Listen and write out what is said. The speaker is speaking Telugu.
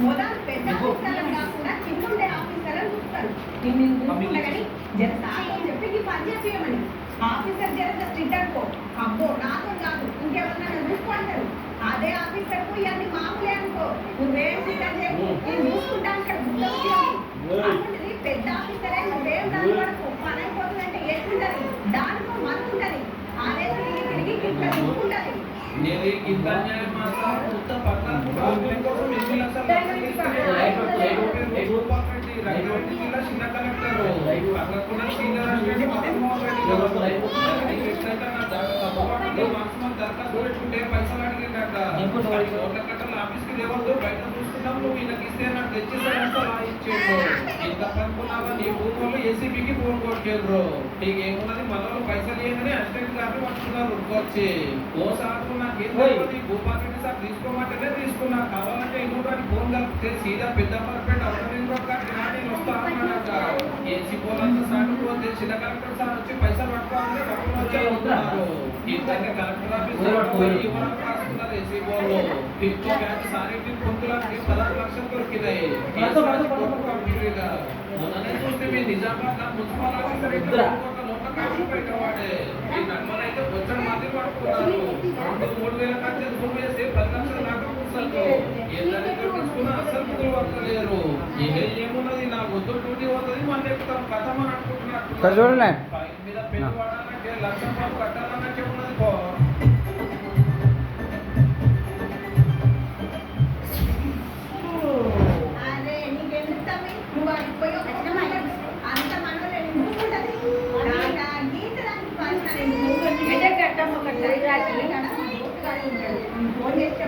మొదలు పెద్ద ఆఫీసర్లను కాకుండా కింద ఉండే ఆఫీసర్లను చూస్తారు. కానీ జర సాగని చెప్పి ఈ పని చేపియమని ఆఫీసర్ జర స్ట్రిక్ట్ అనుకో, అబ్బో నాతో కాదు ఇంకెవరన్నా చూసుకుంటారు. అదే ఆఫీసర్ కు ఇవన్నీ మామూలే అనుకో, నువ్వేం స్ట్రిక్ట్ చేయకు, నేను చూసుకుంటా అంటాడు. అటువంటిది పెద్ద ఆఫీసరే నువ్వేం దాని వరకు పని అయిపోతుందంటే ఎట్లుంటది, దానికో మనకుంటది. అదే తిరిగి తిరిగి ఇట్లా చూసుకుంటది. నేను ఇంత అన్యాయం మాత్రం మొత్తం పక్కన కోసం 8 లక్షలు రంగారెడ్డి జిల్లా చిన్న కలెక్టర్ పక్కన senior assistant Madan Mohan Reddy maximum దరఖాస్తు పెట్టుకుంటే పైసలు అడిగిందట. ఓట్ల కట్టల ఆఫీస్కి లేవద్దు, బయట చూస్తున్నాం, నువ్వు ఈయనకి ఇస్తే నాకు తెచ్చిస్తానంటే అలా ఇచ్చేడు. ఇంత కనుక్కున్నావా నీ భూములు ఏసీబీకి ఫోన్ కొట్టేరు. నీకేమున్నది మనలో పైసలు ఏమని అసిస్టెంట్ గారిని పట్టుకున్నారు వచ్చి ఓ సార్ నాకేం తెలియదు, భూపాల్ సార్ తీసుకోమంటేనే తీసుకున్నా, కావాలంటే ఇంకోటి ఫోన్ కలిపితే సీదా పెద్ద పర్ఫెక్ట్ అవసరం నేను వస్తా అన్నాడట. ఏసీ పోలంతా సార్ పోతే చిన్న కలెక్టర్ సార్ వచ్చి పైసలు పట్టుకోవాలంటే డబ్బులు వచ్చి అవుతున్నారు. ఇంతకే కలెక్టర్ ఆఫీస్ రాసుకున్నారు ఏసీ పోలో ఇంకో బ్యాంక్ సారీ పొందులకి 16 లక్షలు దొరికినాయి. మొన్ననే చూస్తే మీ నిజామాబాద్ మున్సిపల్ ఆఫీసర్ పెట్టవాడే ఈ నమ్మలైతే వచ్చిన మంది పడుకున్నారు. 2-3 వేల ఖర్చు భూమి వేసి 10 లక్షల దాకా కూర్చోరు. ఏదైనా తీసుకున్నా అసలు ముగ్గురు వర్తలేరు. ఏమున్నది నా వద్దు డ్యూటీ అవుతుంది మన ఎక్కుతాం కథం అని అనుకుంటున్నారు. పైన మీద పెళ్లి పడాలంటే 1 లక్ష రూపాయలు కట్టాలన్నట్టే ఉన్నది. ఫోన్ చేస్తే